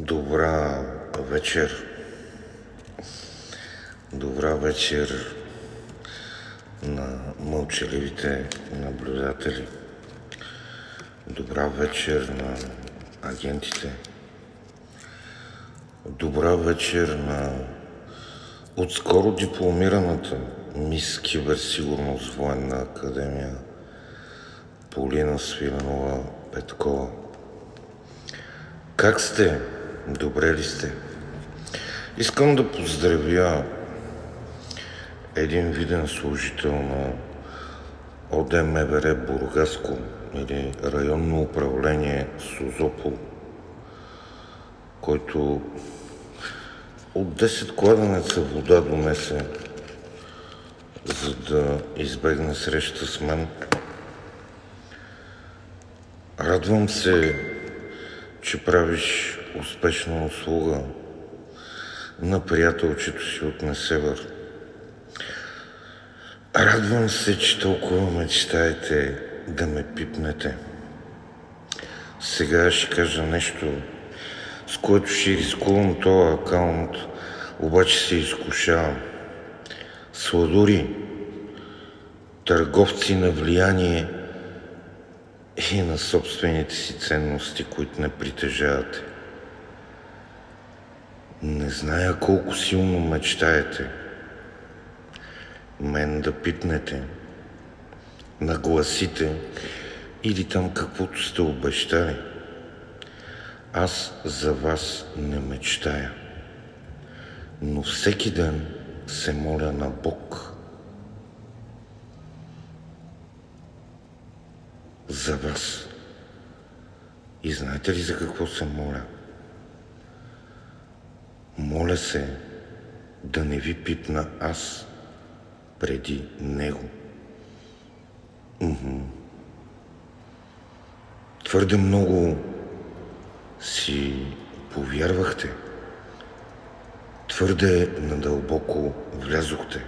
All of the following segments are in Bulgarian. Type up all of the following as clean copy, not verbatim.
Добра вечер. Добра вечер на мълчаливите наблюдатели. Добра вечер на агентите. Добра вечер на отскоро дипломираната мис Киберсигурност Военна академия Полина Свиленова Петкова. Как сте? Добре ли сте? Искам да поздравя един виден служител на ОДМВР Бургаско или районно управление Созопол, който от 10 кладенеца вода донесе, за да избегне среща с мен. Радвам се, че правиш успешна услуга на приятелчето си от Несебър. Радвам се, че толкова мечтаете да ме пипнете. Сега ще кажа нещо, с което ще рискувам този акаунт, обаче се изкушавам. Сладури, търговци на влияние и на собствените си ценности, които не притежавате. Не зная колко силно мечтаете мен да пипнете, нагласите или там каквото сте обещали. Аз за вас не мечтая, но всеки ден се моля на Бог за вас. И знаете ли за какво се моля? Моля се да не ви пипна аз преди него. Твърде много си повярвахте. Твърде надълбоко влязохте.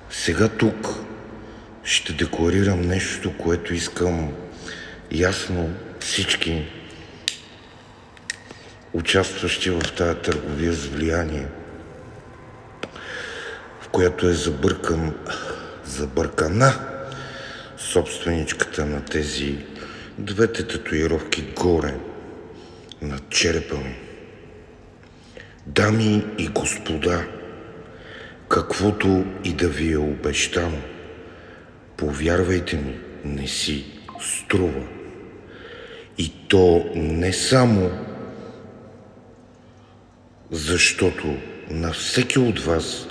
Сега тук ще декларирам нещо, което искам ясно всички участващи в тази търговия с влияние, в която е забъркана собственичката на тези двете татуировки горе над черепа ми. Дами и господа, каквото и да ви е обещано, повярвайте ми, не си струва. И то не само защото на всеки от вас,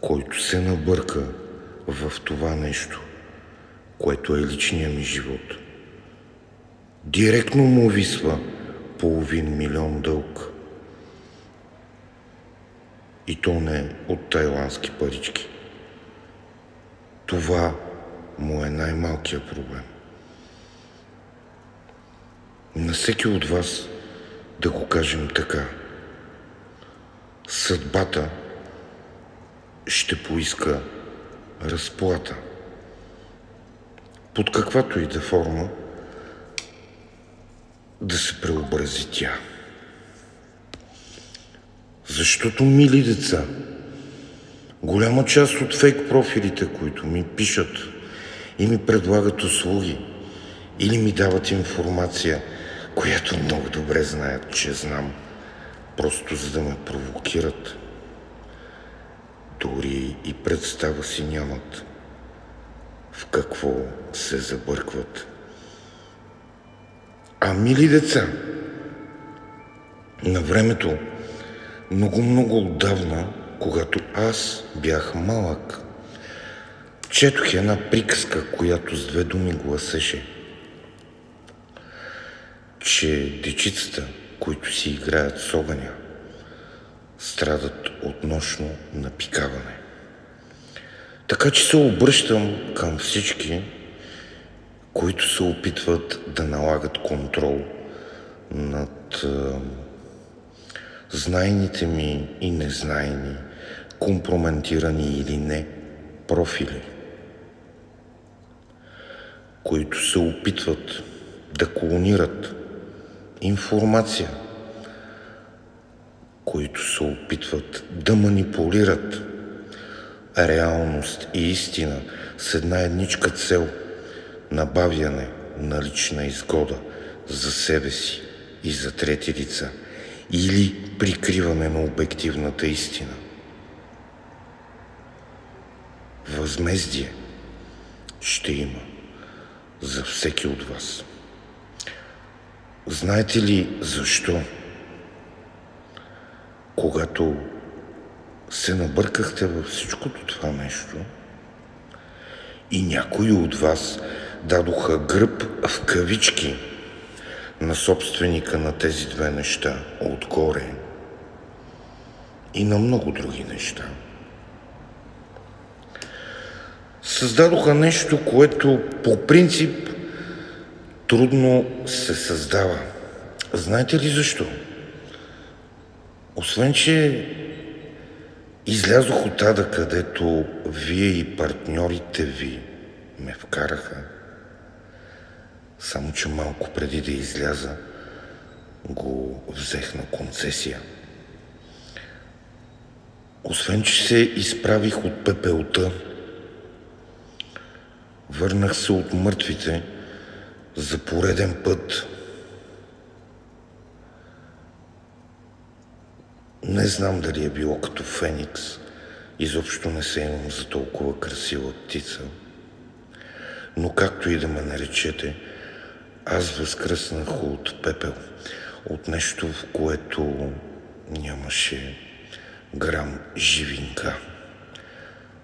който се набърка в това нещо, което е личният ми живот, директно му висва $500 000 дълг. И то не от тайландски парички. Това му е най-малкият проблем. На всеки от вас да го кажем така: съдбата ще поиска разплата, под каквато и да форма да се преобрази тя. Защото, мили деца, голяма част от фейк профилите, които ми пишат и ми предлагат услуги или ми дават информация, която много добре знаят, че знам, просто за да ме провокират, дори и представа си нямат в какво се забъркват. А, мили деца, на времето, много отдавна, когато аз бях малък, четох една приказка, която с 2 думи гласеше, че дечицата, които си играят с огъня, страдат от нощно напикаване. Така че се обръщам към всички, които се опитват да налагат контрол над знайните ми и незнайни, компрометирани или не профили, които се опитват да колонират информация които се опитват да манипулират реалност и истина с една едничка цел – набавяне на лична изгода за себе си и за трети лица или прикриване на обективната истина. Възмездие ще има за всеки от вас. Знаете ли защо? Когато се набъркахте във всичкото това нещо и някои от вас дадоха гръб в кавички на собственика на тези две неща отгоре и на много други неща, създадоха нещо, което по принцип трудно се създава. Знаете ли защо? Освен, че излязох от ада, където вие и партньорите ви ме вкараха, само че малко преди да изляза го взех на концесия. Освен, че се изправих от пепелта, върнах се от мъртвите за пореден път. Не знам дали е било като Феникс, изобщо не се имам за толкова красива птица, но както и да ме наречете, аз възкръснах от пепел, от нещо, в което нямаше грам живинка.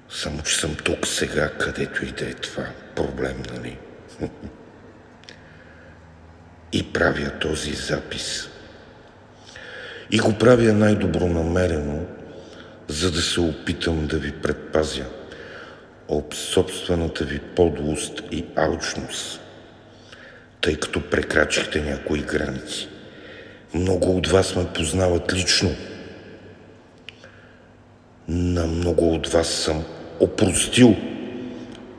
Само че съм тук сега, където и да е това проблем, нали? И правя този запис. И го правя най-добронамерено, за да се опитам да ви предпазя от собствената ви подлост и алчност, тъй като прекрачихте някои граници. Много от вас ме познават лично. На много от вас съм опростил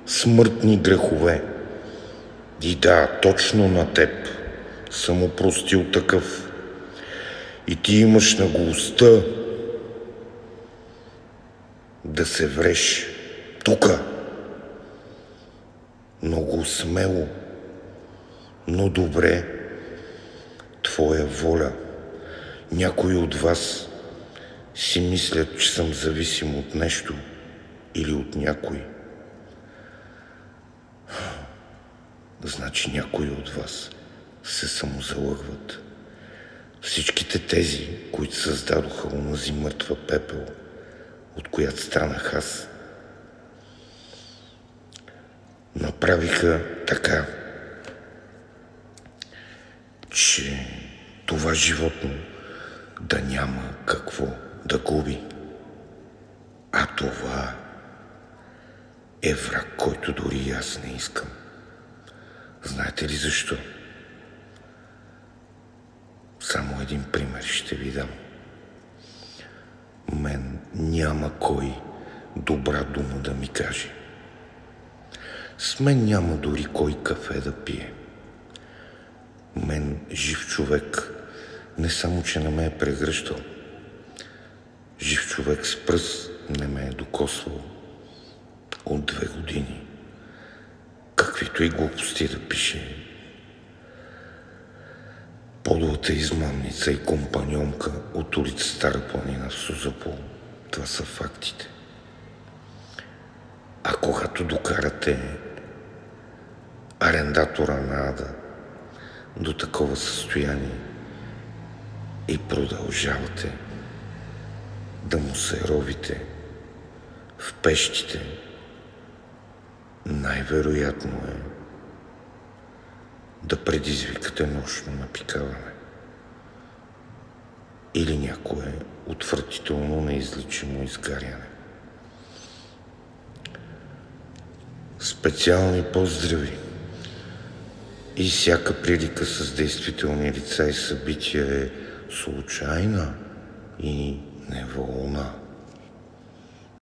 смъртни грехове. И да, точно на теб съм опростил такъв. И ти имаш наглостта да се вреш тука. Много смело, но добре, твоя воля. Някои от вас си мислят, че съм зависим от нещо или от някой. Значи някои от вас се самозалъгват. Всичките тези, които създадоха онази мъртва пепел, от която станах аз, направиха така, че това животно да няма какво да губи. А това е враг, който дори аз не искам. Знаете ли защо? Само един пример ще ви дам. Мен няма кой добра дума да ми каже. С мен няма дори кой кафе да пие. Мен жив човек не само, че не ме е прегръщал. Жив човек с пръст не ме е докосвал от 2 години. Каквито и глупости да пише подлата измамница и компаньонка от улица Стара планина в Созопол. Това са фактите. А когато докарате арендатора на ада до такова състояние и продължавате да му се ровите в пещите, най-вероятно е да предизвикате нощно напикаване или някое отвратително неизлечимо изгаряне. Специални поздрави и всяка прилика с действителни лица и събития е случайна и неволна.